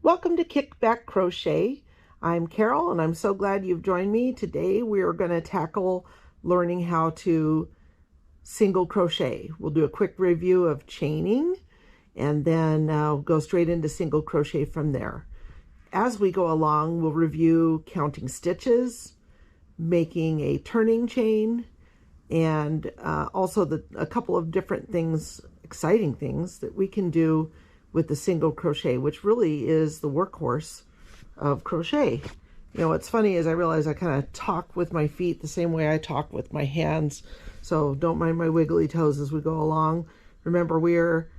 Welcome to Kick-Back Crochet. I'm Carol and I'm so glad you've joined me. Today we are going to tackle learning how to single crochet. We'll do a quick review of chaining and then go straight into single crochet from there. As we go along, we'll review counting stitches, making a turning chain, and also a couple of different things, exciting things that we can do with the single crochet, which really is the workhorse of crochet. You know, what's funny is I realize I kind of talk with my feet the same way I talk with my hands, so don't mind my wiggly toes as we go along. Remember, we're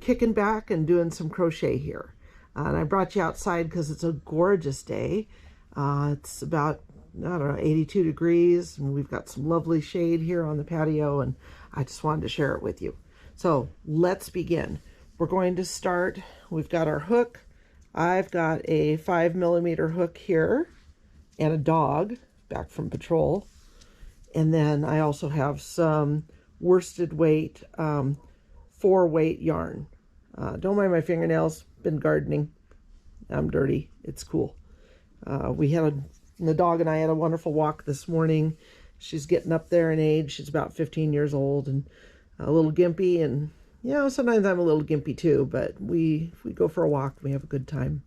kicking back and doing some crochet here. And I brought you outside because it's a gorgeous day. It's about, I don't know, 82 degrees, and we've got some lovely shade here on the patio, and I just wanted to share it with you. So let's begin. We're going to start, we've got our hook. I've got a 5mm hook here and a dog back from patrol. And then I also have some worsted weight, 4-weight yarn. Don't mind my fingernails, been gardening. I'm dirty, it's cool. The dog and I had a wonderful walk this morning. She's getting up there in age. She's about 15 years old and a little gimpy, and you know, sometimes I'm a little gimpy too, but we go for a walk, we have a good time.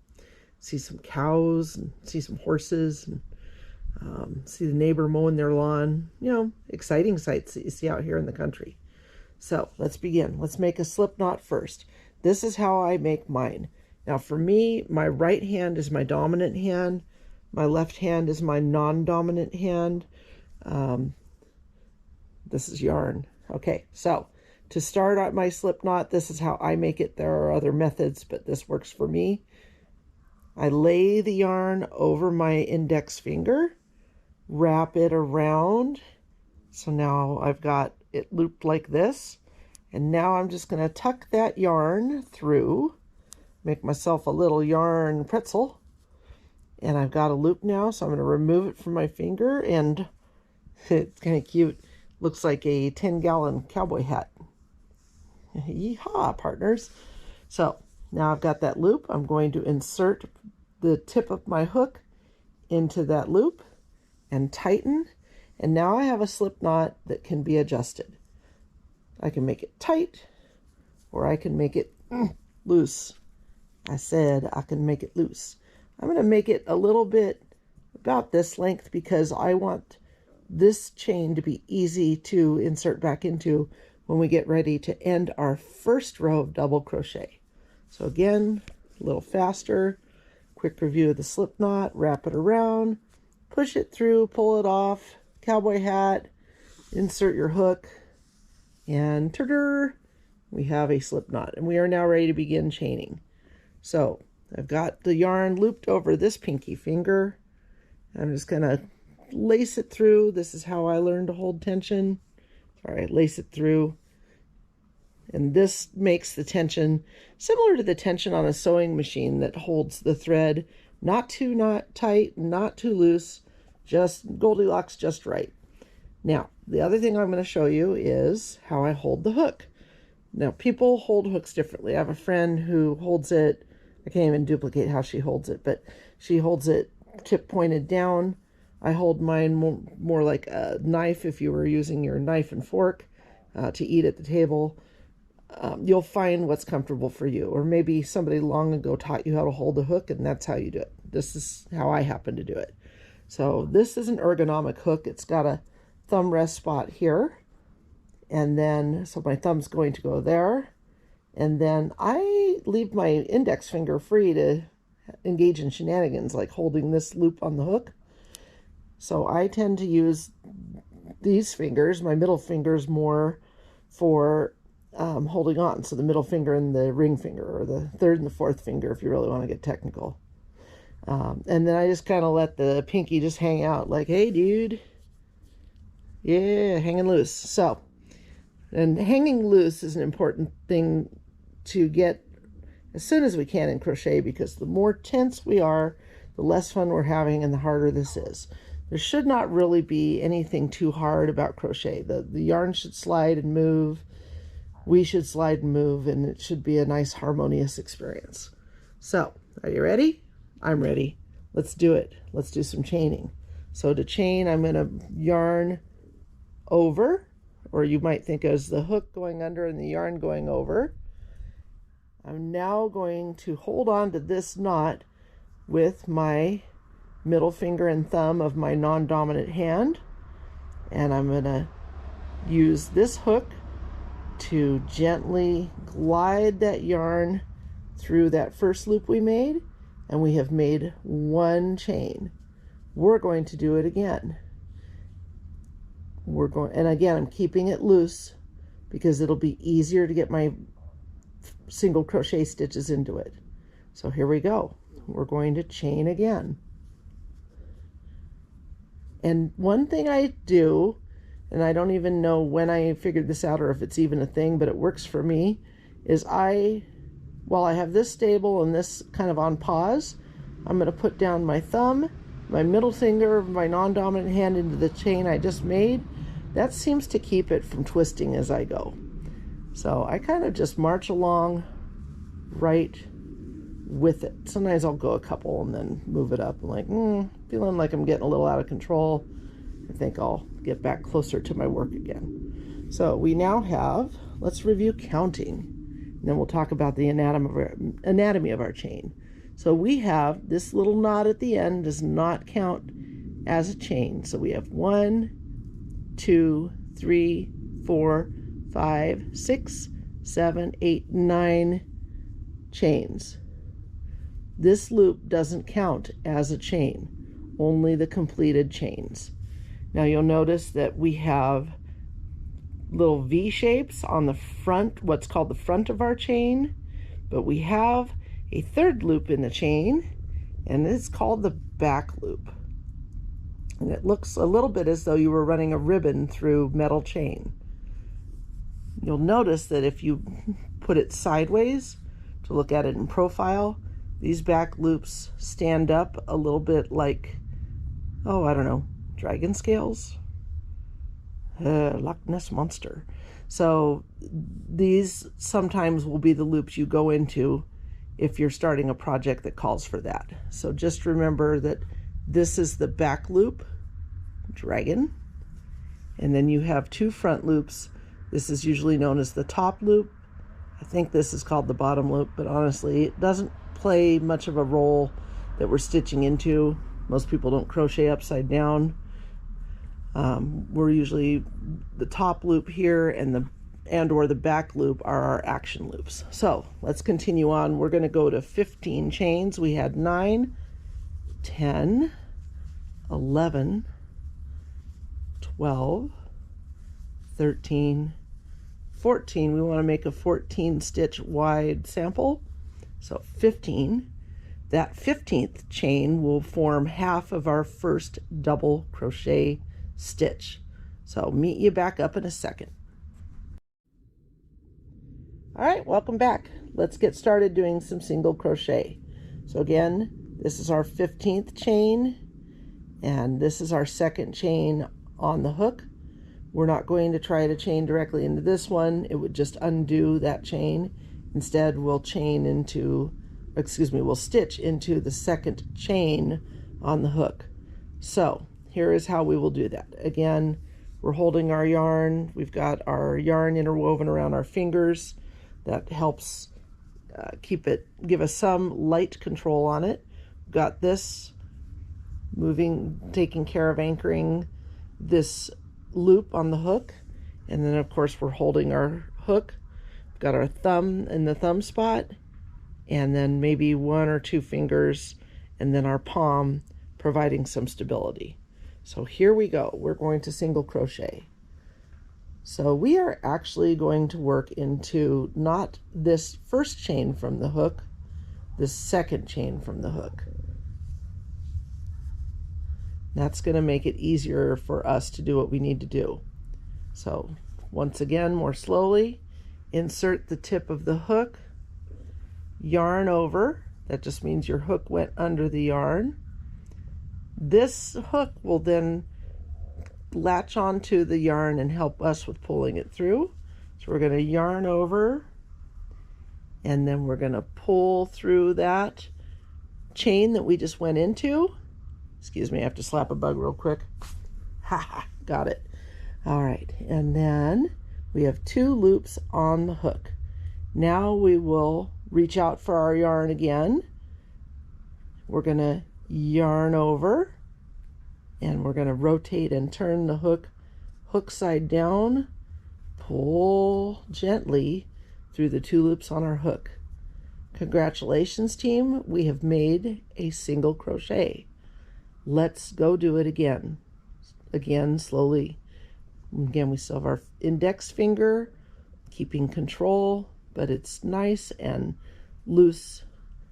See some cows and see some horses and see the neighbor mowing their lawn. You know, exciting sights that you see out here in the country. So let's begin. Let's make a slip knot first. This is how I make mine. Now for me, my right hand is my dominant hand. My left hand is my non-dominant hand. This is yarn. Okay, so to start out my slip knot, this is how I make it. There are other methods, but this works for me. I lay the yarn over my index finger, wrap it around. So now I've got it looped like this. And now I'm just going to tuck that yarn through, make myself a little yarn pretzel. And I've got a loop now, so I'm going to remove it from my finger, and it's kind of cute. Looks like a 10-gallon cowboy hat. Yeehaw, partners. So now I've got that loop. I'm going to insert the tip of my hook into that loop and tighten. And now I have a slip knot that can be adjusted. I can make it tight, or I can make it loose. I said I can make it loose. I'm going to make it a little bit about this length because I want this chain to be easy to insert back into when we get ready to end our first row of double crochet. So again, a little faster, quick review of the slip knot, wrap it around, push it through, pull it off, cowboy hat, insert your hook, and ta-da, we have a slip knot. And we are now ready to begin chaining. So I've got the yarn looped over this pinky finger. I'm just going to lace it through. This is how I learned to hold tension. All right, lace it through. And this makes the tension similar to the tension on a sewing machine that holds the thread not too tight, not too loose, just Goldilocks just right. Now, the other thing I'm going to show you is how I hold the hook. Now, people hold hooks differently. I have a friend who holds it, I can't even duplicate how she holds it, but she holds it tip pointed down. I hold mine more like a knife if you were using your knife and fork to eat at the table. You'll find what's comfortable for you. Or maybe somebody long ago taught you how to hold a hook, and that's how you do it. This is how I happen to do it. So this is an ergonomic hook. It's got a thumb rest spot here. And then, so my thumb's going to go there. And then I leave my index finger free to engage in shenanigans, like holding this loop on the hook. So I tend to use these fingers, my middle fingers, more for holding on. So the middle finger and the ring finger, or the third and the fourth finger, if you really want to get technical. And then I just kind of let the pinky just hang out like, hey, dude. Yeah, hanging loose. So, and hanging loose is an important thing to get as soon as we can in crochet, because the more tense we are, the less fun we're having and the harder this is. There should not really be anything too hard about crochet. The yarn should slide and move. We should slide and move, and it should be a nice harmonious experience. So, are you ready? I'm ready. Let's do it. Let's do some chaining. So to chain, I'm going to yarn over, or you might think as the hook going under and the yarn going over. I'm now going to hold on to this knot with my middle finger and thumb of my non-dominant hand, and I'm going to use this hook to gently glide that yarn through that first loop we made, and we have made one chain. We're going to do it again. And again, I'm keeping it loose because it'll be easier to get my single crochet stitches into it. So here we go. We're going to chain again. And one thing I do, and I don't even know when I figured this out or if it's even a thing, but it works for me, is while I have this stable and this kind of on pause, I'm going to put down my thumb, my middle finger of my non-dominant hand into the chain I just made. That seems to keep it from twisting as I go. So I kind of just march along right with it. Sometimes I'll go a couple and then move it up. I'm like, feeling like I'm getting a little out of control. I think I'll get back closer to my work again. So we now have, let's review counting. And then we'll talk about the anatomy of our chain. So we have this little knot at the end does not count as a chain. So we have 1, 2, 3, 4, 5, 6, 7, 8, 9 chains. This loop doesn't count as a chain, only the completed chains. Now you'll notice that we have little V shapes on the front, what's called the front of our chain, but we have a third loop in the chain, and it's called the back loop. And it looks a little bit as though you were running a ribbon through metal chain. You'll notice that if you put it sideways to look at it in profile, these back loops stand up a little bit like, oh, I don't know, dragon scales? Loch Ness Monster. So these sometimes will be the loops you go into if you're starting a project that calls for that. So just remember that this is the back loop, dragon, and then you have two front loops. This is usually known as the top loop. I think this is called the bottom loop, but honestly, it doesn't play much of a role that we're stitching into. Most people don't crochet upside down. We're usually the top loop here and or the back loop are our action loops. So let's continue on. We're going to go to 15 chains. We had 9, 10, 11, 12, 13, 14. We want to make a 14 stitch wide sample. So 15. That 15th chain will form half of our first double crochet stitch. So meet you back up in a second. All right, welcome back. Let's get started doing some single crochet. So again, this is our 15th chain, and this is our second chain on the hook. We're not going to try to chain directly into this one. It would just undo that chain. Instead, we'll we'll stitch into the second chain on the hook. So here is how we will do that. Again, we're holding our yarn. We've got our yarn interwoven around our fingers. That helps give us some light control on it. We've got this taking care of anchoring this loop on the hook. And then of course we're holding our hook. We've got our thumb in the thumb spot, and then maybe 1 or 2 fingers, and then our palm providing some stability. So here we go. We're going to single crochet. So we are actually going to work into not this first chain from the hook, this second chain from the hook. That's going to make it easier for us to do what we need to do. So once again, more slowly, insert the tip of the hook, yarn over. That just means your hook went under the yarn. This hook will then latch onto the yarn and help us with pulling it through. So we're going to yarn over and then we're going to pull through that chain that we just went into. Excuse me, I have to slap a bug real quick. Ha, got it. All right, and then we have 2 loops on the hook. Now we will reach out for our yarn again. We're going to yarn over, and we're going to rotate and turn the hook side down, pull gently through the 2 loops on our hook. Congratulations, team, we have made a single crochet. Let's go do it again. Again, slowly. Again, we still have our index finger, keeping control, but it's nice and loose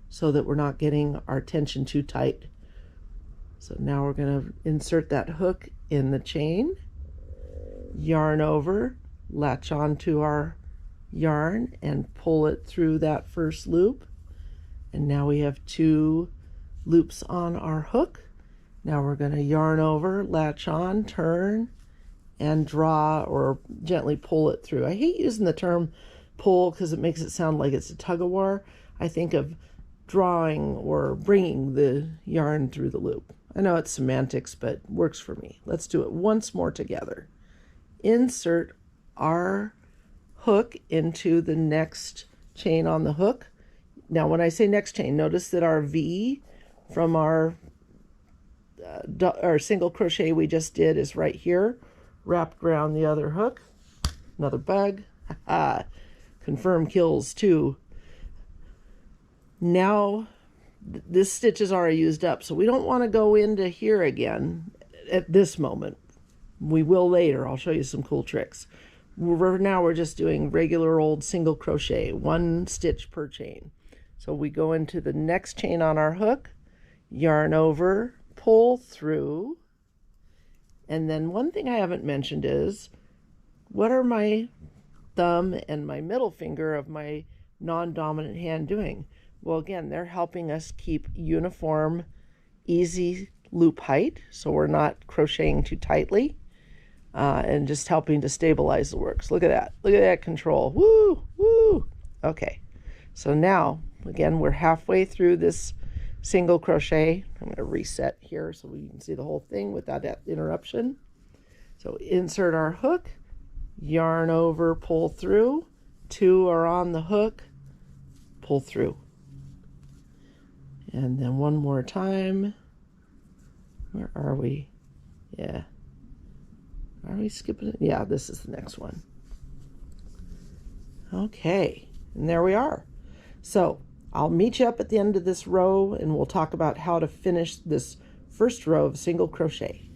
so that we're not getting our tension too tight. So now we're going to insert that hook in the chain, yarn over, latch onto our yarn and pull it through that first loop. And now we have 2 loops on our hook. Now we're going to yarn over, latch on, turn, and draw or gently pull it through. I hate using the term pull because it makes it sound like it's a tug-of-war. I think of drawing or bringing the yarn through the loop. I know it's semantics, but works for me. Let's do it once more together. Insert our hook into the next chain on the hook. Now when I say next chain, notice that our V from our single crochet we just did is right here, wrapped around the other hook. Another bug. Confirm kills too. Now this stitch is already used up, so we don't want to go into here again at this moment. We will later. I'll show you some cool tricks. Now we're just doing regular old single crochet, 1 stitch per chain. So we go into the next chain on our hook, yarn over, pull through, and then one thing I haven't mentioned is, what are my thumb and my middle finger of my non-dominant hand doing? Well, again, they're helping us keep uniform, easy loop height, so we're not crocheting too tightly, and just helping to stabilize the works. Look at that. Look at that control. Woo, woo. Okay, so now, again, we're halfway through this single crochet. I'm going to reset here so we can see the whole thing without that interruption. So insert our hook, yarn over, pull through. 2 are on the hook, pull through. And then one more time. Where are we? Yeah. Are we skipping it? Yeah, this is the next one. Okay, and there we are. So I'll meet you up at the end of this row and we'll talk about how to finish this first row of single crochet.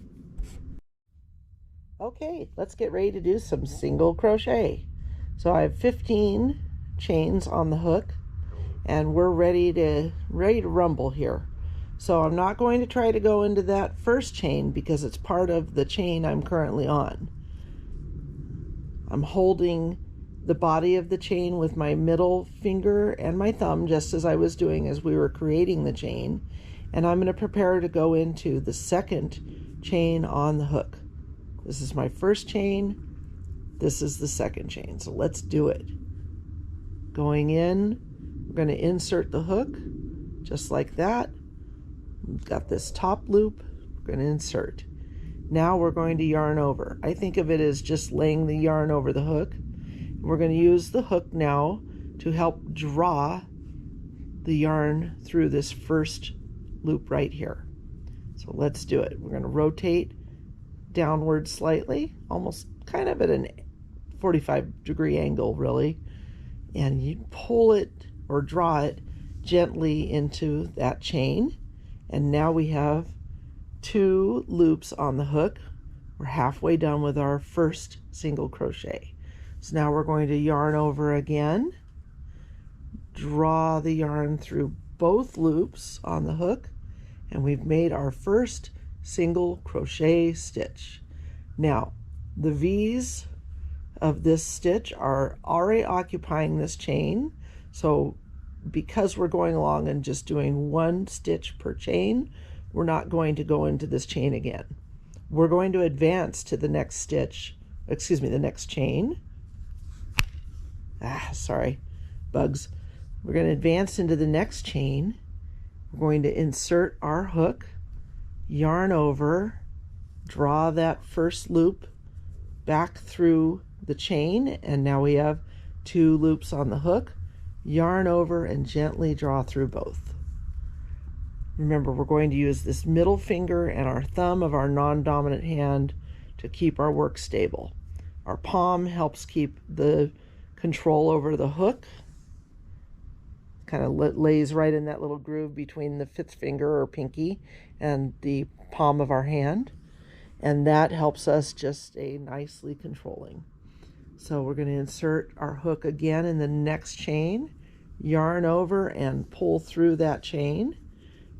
Okay, let's get ready to do some single crochet. So I have 15 chains on the hook and we're ready to rumble here. So I'm not going to try to go into that first chain because it's part of the chain I'm currently on. I'm holding the body of the chain with my middle finger and my thumb, just as I was doing as we were creating the chain, and I'm going to prepare to go into the second chain on the hook. This is my first chain, this is the second chain, so let's do it. Going in, we're going to insert the hook just like that. We've got this top loop, we're going to insert. Now we're going to yarn over. I think of it as just laying the yarn over the hook. We're going to use the hook now to help draw the yarn through this first loop right here. So let's do it. We're going to rotate downward slightly, almost kind of at an 45-degree angle really, and you pull it or draw it gently into that chain. And now we have 2 loops on the hook. We're halfway done with our first single crochet. So now we're going to yarn over again, draw the yarn through both loops on the hook, and we've made our first single crochet stitch. Now, the V's of this stitch are already occupying this chain, so because we're going along and just doing 1 stitch per chain, we're not going to go into this chain again. We're going to advance to the next stitch, the next chain. Sorry, bugs. We're going to advance into the next chain. We're going to insert our hook, yarn over, draw that first loop back through the chain, and now we have 2 loops on the hook, yarn over and gently draw through both. Remember, we're going to use this middle finger and our thumb of our non-dominant hand to keep our work stable. Our palm helps keep the control over the hook, kind of lays right in that little groove between the 5th finger or pinky and the palm of our hand, and that helps us just stay nicely controlling. So we're going to insert our hook again in the next chain, yarn over and pull through that chain.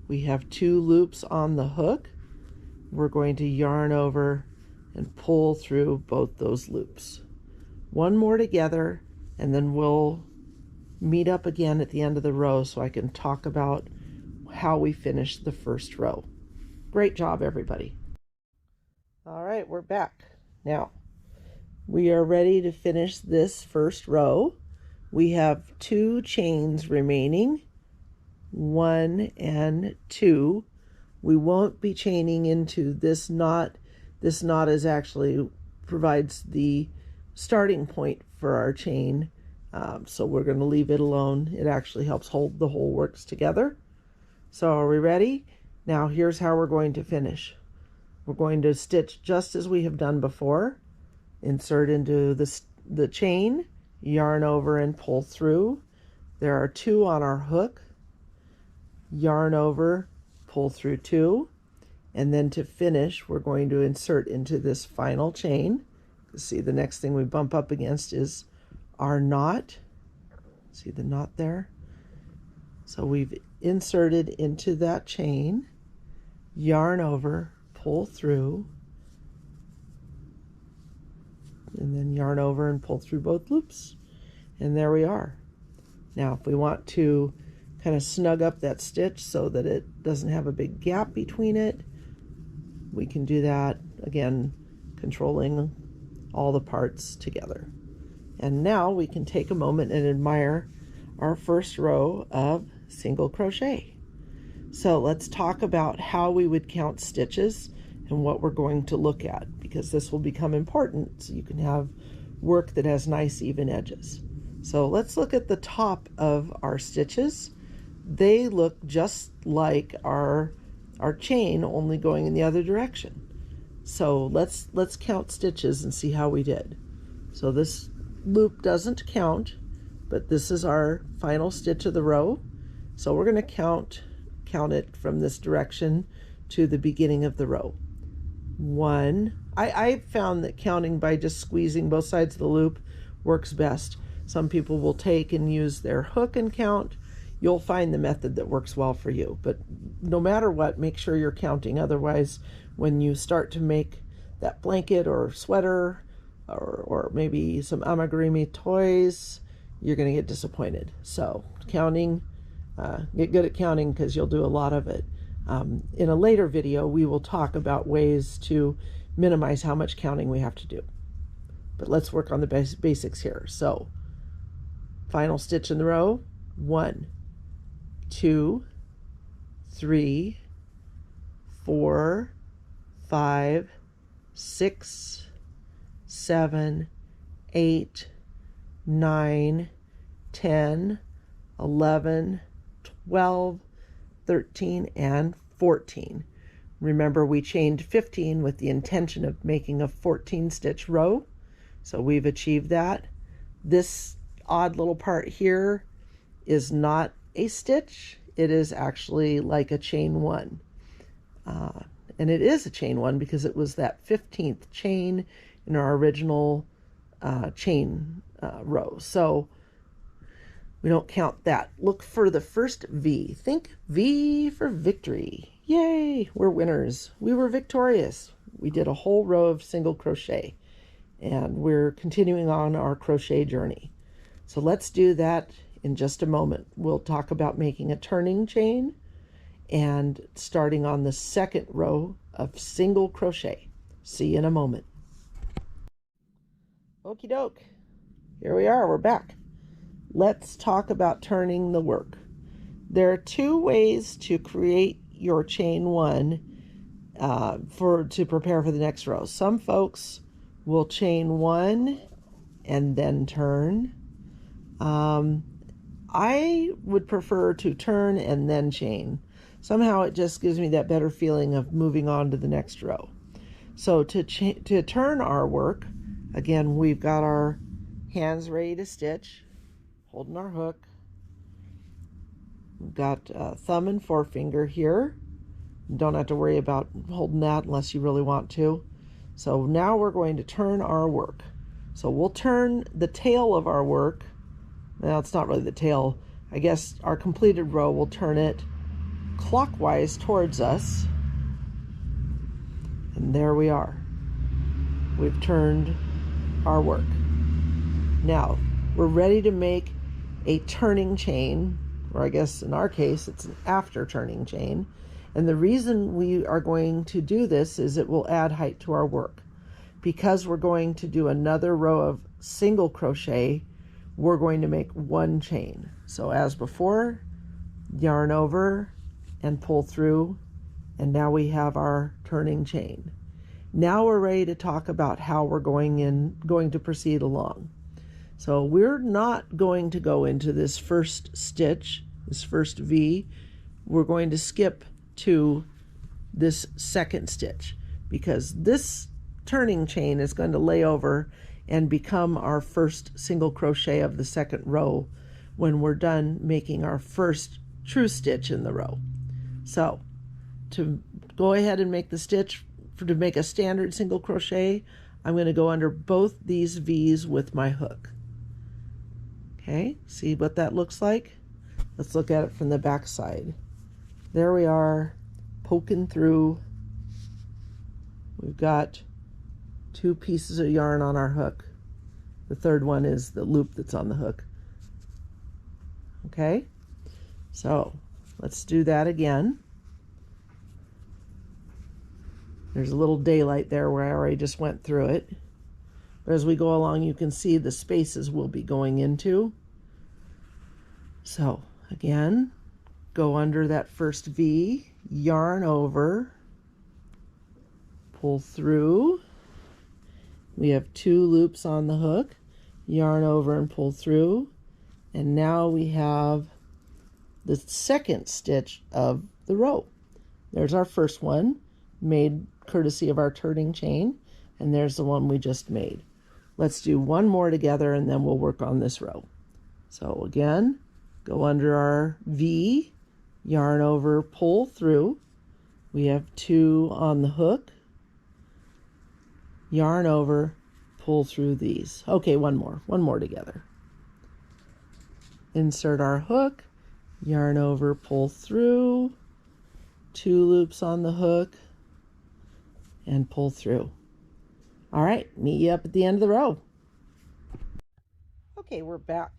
We have 2 loops on the hook. We're going to yarn over and pull through both those loops. One more together, and then we'll meet up again at the end of the row so I can talk about how we finished the first row. Great job, everybody. All right, we're back. Now, we are ready to finish this first row. We have 2 chains remaining, 1 and 2. We won't be chaining into this knot. This knot is actually provides the starting point for our chain, so we're going to leave it alone. It actually helps hold the whole works together. So are we ready? Now here's how we're going to finish. We're going to stitch just as we have done before. Insert into the chain, yarn over and pull through. There are 2 on our hook. Yarn over, pull through 2. And then to finish, we're going to insert into this final chain. See, the next thing we bump up against is our knot. See the knot there? So we've inserted into that chain, yarn over, pull through, and then yarn over and pull through both loops. And there we are. Now, if we want to kind of snug up that stitch so that it doesn't have a big gap between it, we can do that, again, controlling all the parts together. And now we can take a moment and admire our first row of single crochet. So let's talk about how we would count stitches and what we're going to look at, because this will become important so you can have work that has nice even edges. So let's look at the top of our stitches. They look just like our chain, only going in the other direction. So let's count stitches and see how we did. So this loop doesn't count, but this is our final stitch of the row. So we're going to count it from this direction to the beginning of the row. 1. I found that counting by just squeezing both sides of the loop works best. Some people will take and use their hook and count. You'll find the method that works well for you, but no matter what, make sure you're counting. Otherwise, when you start to make that blanket or sweater or maybe some amigurumi toys, you're going to get disappointed. So counting, get good at counting because you'll do a lot of it. In a later video, we will talk about ways to minimize how much counting we have to do. But let's work on the basics here. So final stitch in the row, 1, 2, 3, 4, 5, 6, 7, 8, 9, 10, 11, 12, 13, and 14. Remember, we chained 15 with the intention of making a 14 stitch row. So we've achieved that. This odd little part here is not a stitch. It is actually like a chain 1. And it is a chain 1 because it was that 15th chain in our original chain row. So we don't count that. Look for the first V. Think V for victory. Yay, we're winners. We were victorious. We did a whole row of single crochet, and we're continuing on our crochet journey. So let's do that in just a moment. We'll talk about making a turning chain and starting on the second row of single crochet. See you in a moment. Okie doke. Here we are, we're back. let's talk about turning the work. There are two ways to create your chain one to prepare for the next row. Some folks will chain one and then turn. I would prefer to turn and then chain. Somehow it just gives me that better feeling of moving on to the next row. So to turn our work, again, we've got our hands ready to stitch, holding our hook. We've got thumb and forefinger here. You don't have to worry about holding that unless you really want to. So now we're going to turn our work. So we'll turn the tail of our work. Well, it's not really the tail. I guess our completed row, will turn it clockwise towards us. And there we are. We've turned our work. Now, we're ready to make a turning chain, or I guess in our case, it's an after turning chain. And the reason we are going to do this is it will add height to our work. Because we're going to do another row of single crochet, we're going to make one chain. So as before, yarn over and pull through, and now we have our turning chain. Now we're ready to talk about how we're going to proceed along. So we're not going to go into this first stitch, this first V. We're going to skip to this second stitch, because this turning chain is going to lay over and become our first single crochet of the second row when we're done making our first true stitch in the row. So to go ahead and make the stitch, to make a standard single crochet, I'm going to go under both these V's with my hook. Okay, see what that looks like? Let's look at it from the back side. There we are, poking through. We've got two pieces of yarn on our hook. The third one is the loop that's on the hook. Okay, so let's do that again. There's a little daylight there where I already just went through it. But as we go along, you can see the spaces we'll be going into. So again, go under that first V, yarn over, pull through. We have two loops on the hook, yarn over and pull through. And now we have the second stitch of the row. There's our first one, made courtesy of our turning chain, and there's the one we just made. Let's do one more together and then we'll work on this row. So again, go under our V, yarn over, pull through. We have two on the hook, yarn over, pull through these. Okay, one more together. Insert our hook, yarn over, pull through, two loops on the hook, and pull through. All right, meet you up at the end of the row. Okay, we're back.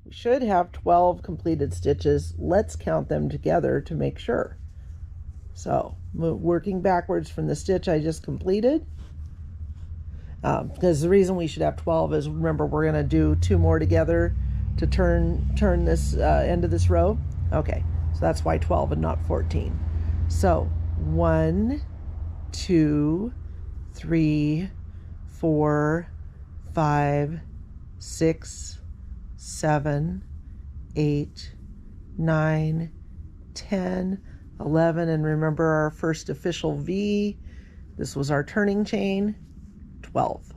We should have 12 completed stitches. Let's count them together to make sure. So, working backwards from the stitch I just completed, because the reason we should have 12 is, remember, we're going to do two more together to turn this end of this row. Okay, so that's why 12 and not 14. So 1, 2, 3, 4, 5, 6, 7, 8, 9, 10, 11, and remember our first official V, this was our turning chain, 12.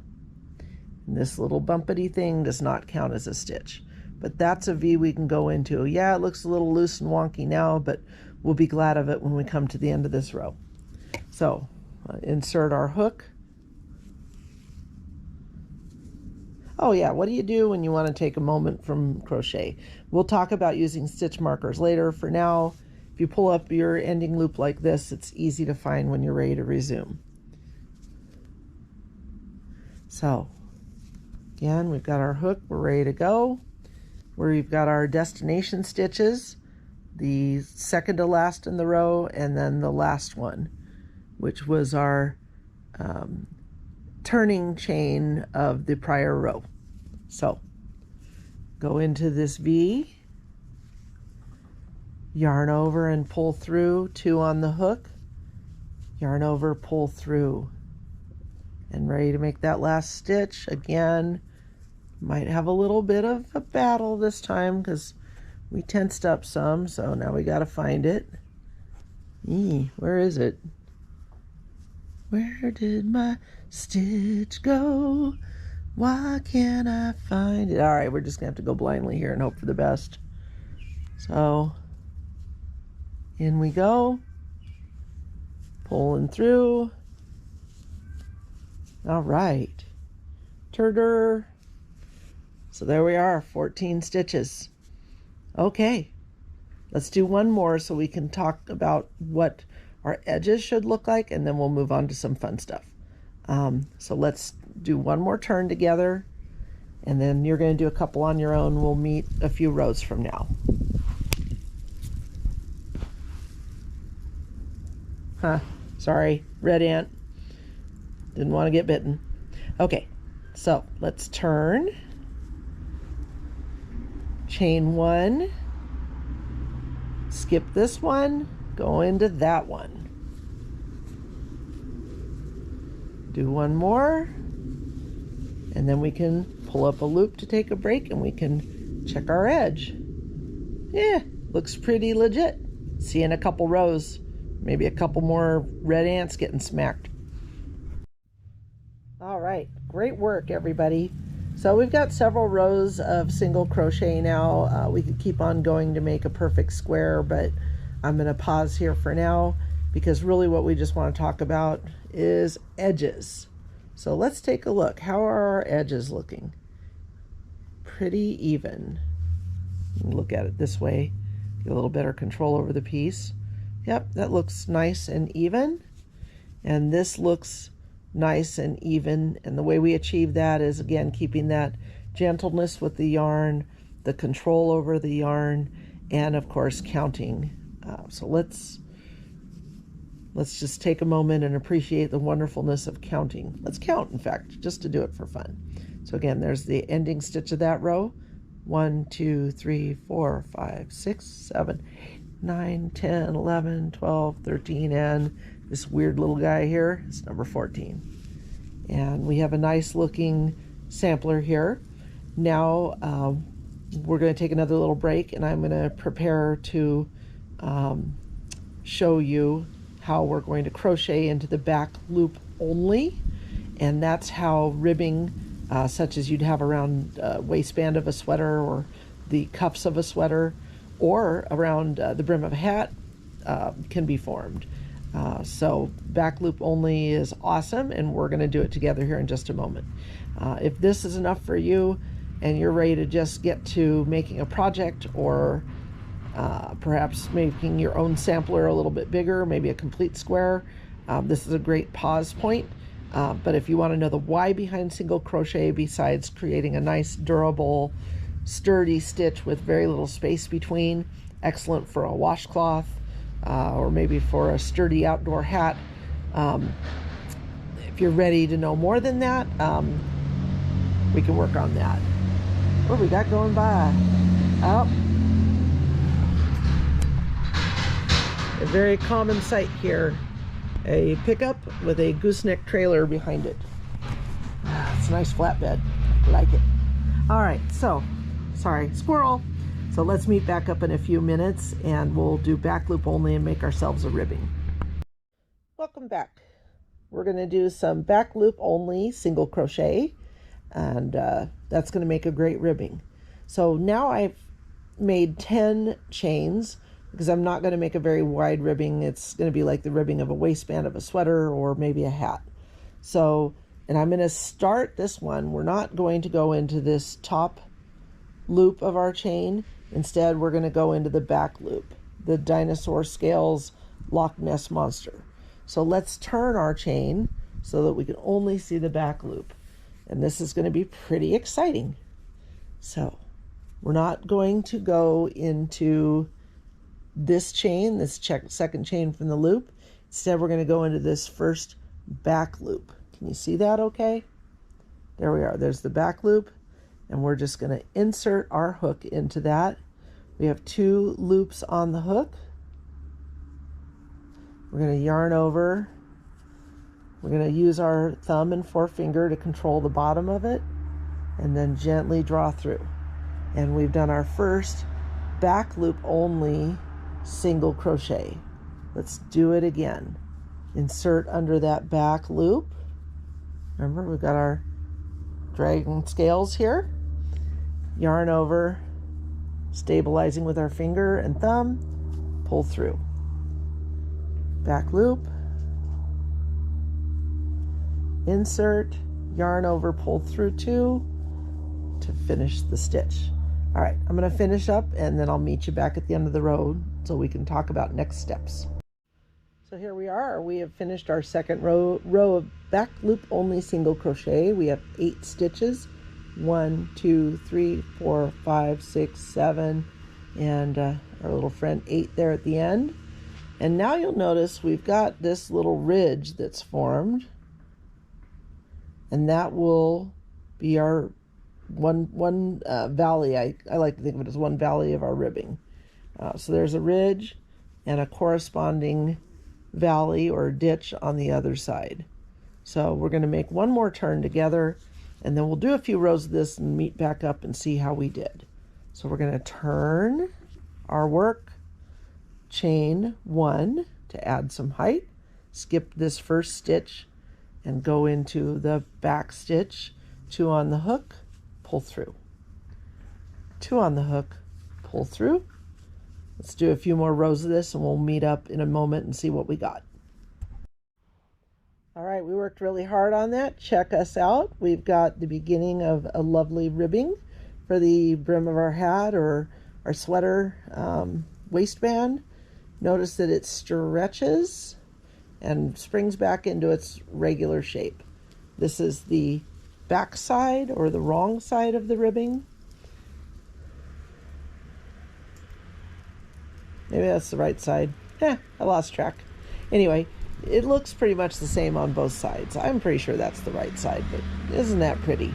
And this little bumpity thing does not count as a stitch, but that's a V we can go into. Yeah, it looks a little loose and wonky now, but we'll be glad of it when we come to the end of this row. So insert our hook. Oh yeah, what do you do when you want to take a moment from crochet? We'll talk about using stitch markers later. For now, if you pull up your ending loop like this, it's easy to find when you're ready to resume. So again, we've got our hook, we're ready to go. Where we've got our destination stitches, the second to last in the row, and then the last one, which was our turning chain of the prior row. So go into this V, yarn over and pull through, 2 on the hook, yarn over, pull through, and ready to make that last stitch. Again, might have a little bit of a battle this time because we tensed up some, so now we got to find it. Where is it? Where did my stitch go? Why can't I find it? All right, we're just gonna have to go blindly here and hope for the best. So in we go, pulling through. All right, turder. So there we are, 14 stitches. Okay, let's do one more so we can talk about what our edges should look like, and then we'll move on to some fun stuff. So let's do one more turn together, and then you're going to do a couple on your own. We'll meet a few rows from now. Sorry, red ant. Didn't want to get bitten. Okay, so let's turn. Chain 1, skip this one, go into that one. Do one more, and then we can pull up a loop to take a break, and we can check our edge. Yeah, looks pretty legit. See you in a couple rows, maybe a couple more red ants getting smacked. All right, great work, everybody. So we've got several rows of single crochet now. We could keep on going to make a perfect square, but I'm going to pause here for now because really what we just want to talk about is edges. So let's take a look. How are our edges looking? Pretty even. Look at it this way, get a little better control over the piece. Yep, that looks nice and even. And this looks nice and even, and the way we achieve that is, again, keeping that gentleness with the yarn, the control over the yarn, and of course counting. So let's just take a moment and appreciate the wonderfulness of counting. Let's count, in fact, just to do it for fun. So again, there's the ending stitch of that row. 1, 2, 3, 4, 5, 6, 7, 8, 9, 10, 11, 12, 13, and this weird little guy here is number 14. And we have a nice looking sampler here. Now we're going to take another little break, and I'm going to prepare to show you how we're going to crochet into the back loop only. And that's how ribbing, such as you'd have around waistband of a sweater or the cuffs of a sweater or around the brim of a hat, can be formed. So back loop only is awesome, and we're going to do it together here in just a moment. If this is enough for you and you're ready to just get to making a project, or perhaps making your own sampler a little bit bigger, maybe a complete square, this is a great pause point. But if you want to know the why behind single crochet, besides creating a nice, durable, sturdy stitch with very little space between, excellent for a washcloth, or maybe for a sturdy outdoor hat. If you're ready to know more than that, we can work on that. What we got going by? Oh, a very common sight here. A pickup with a gooseneck trailer behind it. It's a nice flatbed. I like it. All right, so, sorry, squirrel. So let's meet back up in a few minutes, and we'll do back loop only and make ourselves a ribbing. Welcome back. We're going to do some back loop only single crochet, and that's going to make a great ribbing. So now I've made 10 chains, because I'm not going to make a very wide ribbing. It's going to be like the ribbing of a waistband of a sweater or maybe a hat. So, and I'm going to start this one. We're not going to go into this top loop of our chain. Instead, we're going to go into the back loop, the dinosaur scales Loch Ness monster. So let's turn our chain so that we can only see the back loop. And this is going to be pretty exciting. So we're not going to go into this chain, this second chain from the loop. Instead, we're going to go into this first back loop. Can you see that okay? There we are. There's the back loop. and we're just going to insert our hook into that. We have 2 loops on the hook. We're going to yarn over. We're going to use our thumb and forefinger to control the bottom of it, and then gently draw through. And we've done our first back loop only single crochet. Let's do it again. Insert under that back loop. Remember, we've got our dragon scales here. Yarn over, stabilizing with our finger and thumb, pull through. Back loop, insert, yarn over, pull through 2 to finish the stitch. All right, I'm going to finish up and then I'll meet you back at the end of the row so we can talk about next steps. So here we are. We have finished our second row of back loop only single crochet. We have 8 stitches. 1, 2, 3, 4, 5, 6, 7, and our little friend 8 there at the end. And now you'll notice we've got this little ridge that's formed, and that will be our one valley. I like to think of it as one valley of our ribbing. So there's a ridge and a corresponding valley or ditch on the other side. So we're going to make one more turn together, and then we'll do a few rows of this and meet back up and see how we did. So we're going to turn our work, chain 1 to add some height, skip this first stitch and go into the back stitch, 2 on the hook, pull through, 2 on the hook, pull through. Let's do a few more rows of this and we'll meet up in a moment and see what we got. All right, we worked really hard on that. Check us out. We've got the beginning of a lovely ribbing for the brim of our hat or our sweater waistband. Notice that it stretches and springs back into its regular shape. This is the back side or the wrong side of the ribbing. Maybe that's the right side. I lost track. Anyway, it looks pretty much the same on both sides. I'm pretty sure that's the right side, but isn't that pretty?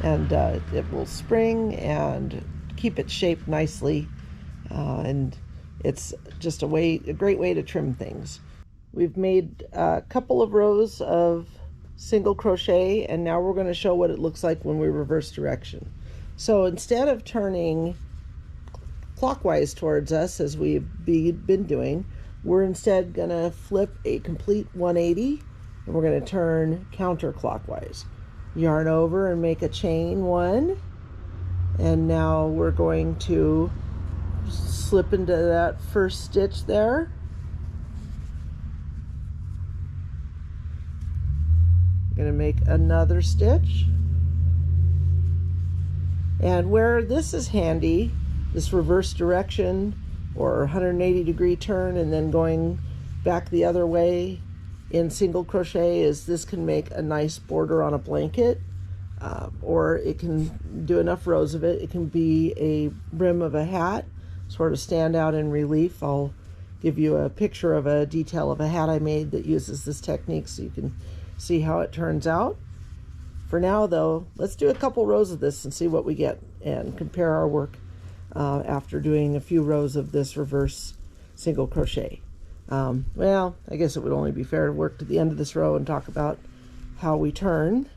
And it will spring and keep it shaped nicely, and it's just a great way to trim things. We've made a couple of rows of single crochet, and now we're going to show what it looks like when we reverse direction. So instead of turning clockwise towards us as we've been doing, we're instead going to flip a complete 180, and we're going to turn counterclockwise. Yarn over and make a chain 1, and now we're going to slip into that first stitch there. We're going to make another stitch, and where this is handy, this reverse direction or 180 degree turn and then going back the other way in single crochet, is this can make a nice border on a blanket, or it can do enough rows of it. It can be a brim of a hat, sort of stand out in relief. I'll give you a picture of a detail of a hat I made that uses this technique so you can see how it turns out. For now though, let's do a couple rows of this and see what we get and compare our work after doing a few rows of this reverse single crochet. Well, I guess it would only be fair to work to the end of this row and talk about how we turn,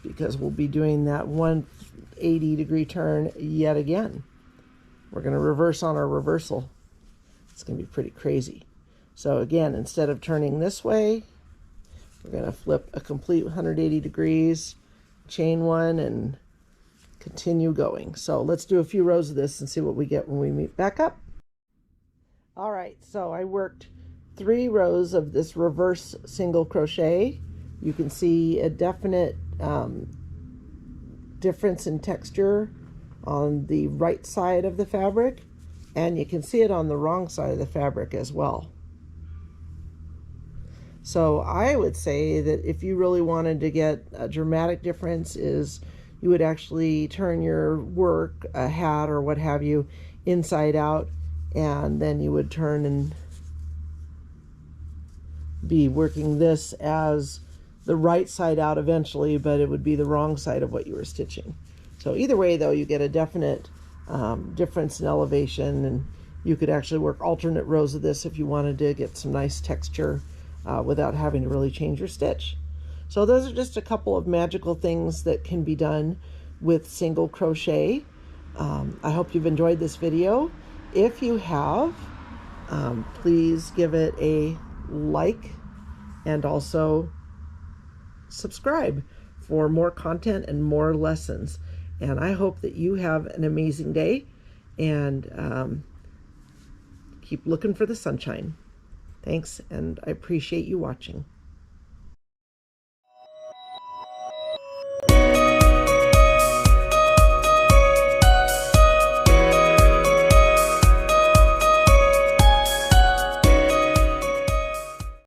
because we'll be doing that 180 degree turn yet again. We're going to reverse on our reversal. It's going to be pretty crazy. So again, instead of turning this way, we're going to flip a complete 180 degrees, chain 1, and continue going. So let's do a few rows of this and see what we get when we meet back up. All right, so I worked 3 rows of this reverse single crochet. You can see a definite difference in texture on the right side of the fabric, and you can see it on the wrong side of the fabric as well. So I would say that if you really wanted to get a dramatic difference, is you would actually turn your work, a hat or what have you, inside out, and then you would turn and be working this as the right side out eventually, but it would be the wrong side of what you were stitching. So either way though, you get a definite difference in elevation, and you could actually work alternate rows of this if you wanted to get some nice texture without having to really change your stitch. So those are just a couple of magical things that can be done with single crochet. I hope you've enjoyed this video. If you have, please give it a like and also subscribe for more content and more lessons. And I hope that you have an amazing day, and keep looking for the sunshine. Thanks, and I appreciate you watching.